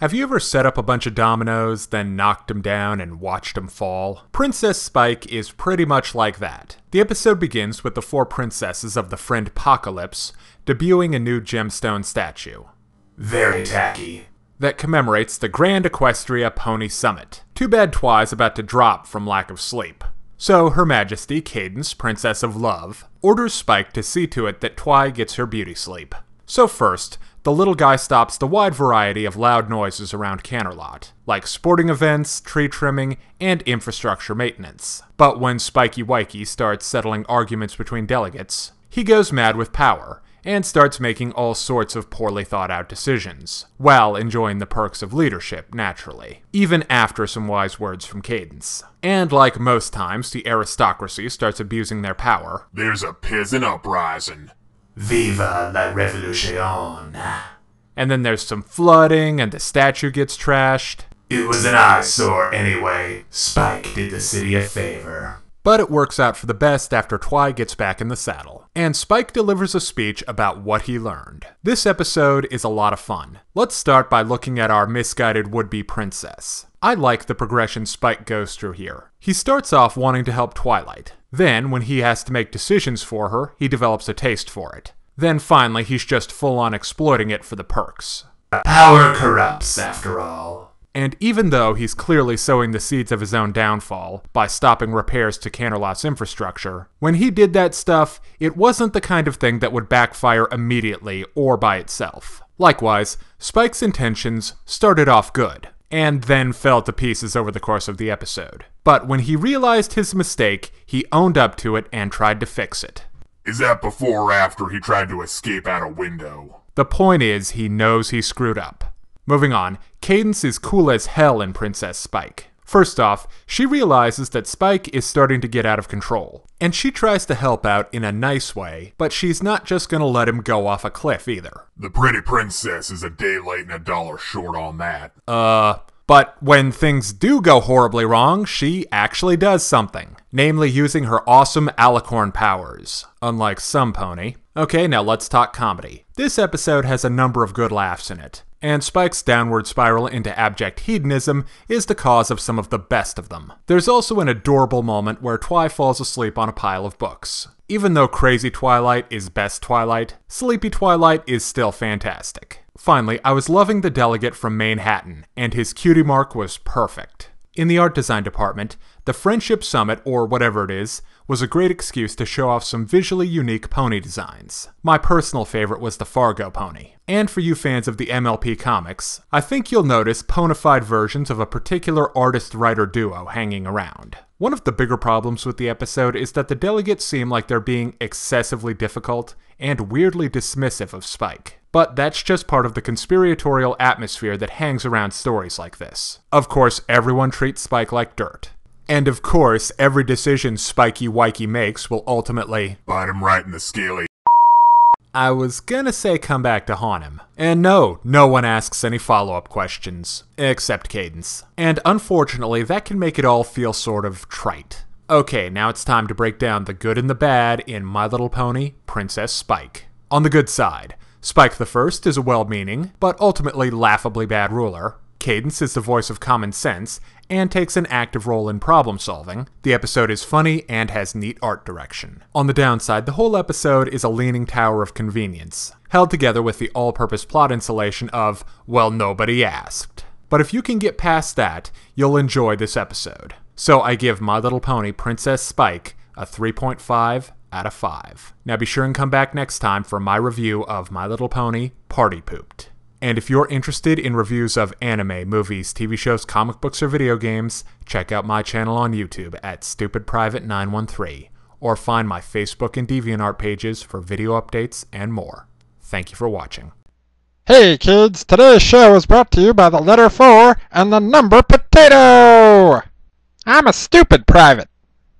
Have you ever set up a bunch of dominoes, then knocked them down and watched them fall? Princess Spike is pretty much like that. The episode begins with the 4 princesses of the Friend Apocalypse debuting a new gemstone statue. Very tacky. That commemorates the Grand Equestria Pony Summit. Too bad Twi's about to drop from lack of sleep. So Her Majesty Cadence, Princess of Love, orders Spike to see to it that Twi gets her beauty sleep. So first, the little guy stops the wide variety of loud noises around Canterlot, like sporting events, tree trimming, and infrastructure maintenance. But when Spiky Wikey starts settling arguments between delegates, he goes mad with power, and starts making all sorts of poorly thought out decisions, while enjoying the perks of leadership, naturally, even after some wise words from Cadence. And like most times, the aristocracy starts abusing their power. There's a peasant uprising. Viva la revolution. And then there's some flooding, and the statue gets trashed. It was an eyesore anyway. Spike did the city a favor. But it works out for the best after Twi gets back in the saddle, and Spike delivers a speech about what he learned. This episode is a lot of fun. Let's start by looking at our misguided would-be princess. I like the progression Spike goes through here. He starts off wanting to help Twilight. Then, when he has to make decisions for her, he develops a taste for it. Then finally, he's just full-on exploiting it for the perks. Power corrupts, after all. And even though he's clearly sowing the seeds of his own downfall by stopping repairs to Canterlot's infrastructure, when he did that stuff, it wasn't the kind of thing that would backfire immediately or by itself. Likewise, Spike's intentions started off good, and then fell to pieces over the course of the episode. But when he realized his mistake, he owned up to it and tried to fix it. Is that before or after he tried to escape out a window? The point is, he knows he screwed up. Moving on, Cadence is cool as hell in Princess Spike. First off, she realizes that Spike is starting to get out of control, and she tries to help out in a nice way, but she's not just gonna let him go off a cliff either. The pretty princess is a day late and $1 short on that. But when things do go horribly wrong, she actually does something. Namely using her awesome alicorn powers. Unlike some pony. Okay, now let's talk comedy. This episode has a number of good laughs in it, and Spike's downward spiral into abject hedonism is the cause of some of the best of them. There's also an adorable moment where Twi falls asleep on a pile of books. Even though Crazy Twilight is best Twilight, Sleepy Twilight is still fantastic. Finally, I was loving the delegate from Manhattan, and his cutie mark was perfect. In the art design department, the Friendship Summit, or whatever it is, was a great excuse to show off some visually unique pony designs. My personal favorite was the Fargo pony. And for you fans of the MLP comics, I think you'll notice ponified versions of a particular artist-writer duo hanging around. One of the bigger problems with the episode is that the delegates seem like they're being excessively difficult and weirdly dismissive of Spike. But that's just part of the conspiratorial atmosphere that hangs around stories like this. Of course, everyone treats Spike like dirt. And of course, every decision Spiky Wikey makes will ultimately bite him right in the scaly. I was gonna say come back to haunt him. And no one asks any follow-up questions. Except Cadence. And unfortunately, that can make it all feel sort of trite. Okay, now it's time to break down the good and the bad in My Little Pony, Princess Spike. On the good side, Spike the First is a well-meaning, but ultimately laughably bad ruler. Cadence is the voice of common sense, and takes an active role in problem-solving. The episode is funny and has neat art direction. On the downside, the whole episode is a leaning tower of convenience, held together with the all-purpose plot insulation of, well, nobody asked. But if you can get past that, you'll enjoy this episode. So I give My Little Pony Princess Spike a 3.5 out of 5. Now be sure and come back next time for my review of My Little Pony Party Pooped. And if you're interested in reviews of anime, movies, TV shows, comic books, or video games, check out my channel on YouTube at StupidPrivate913, or find my Facebook and Deviantart pages for video updates and more. Thank you for watching. Hey kids, today's show is brought to you by the letter 4 and the number potato! I'm a stupid private.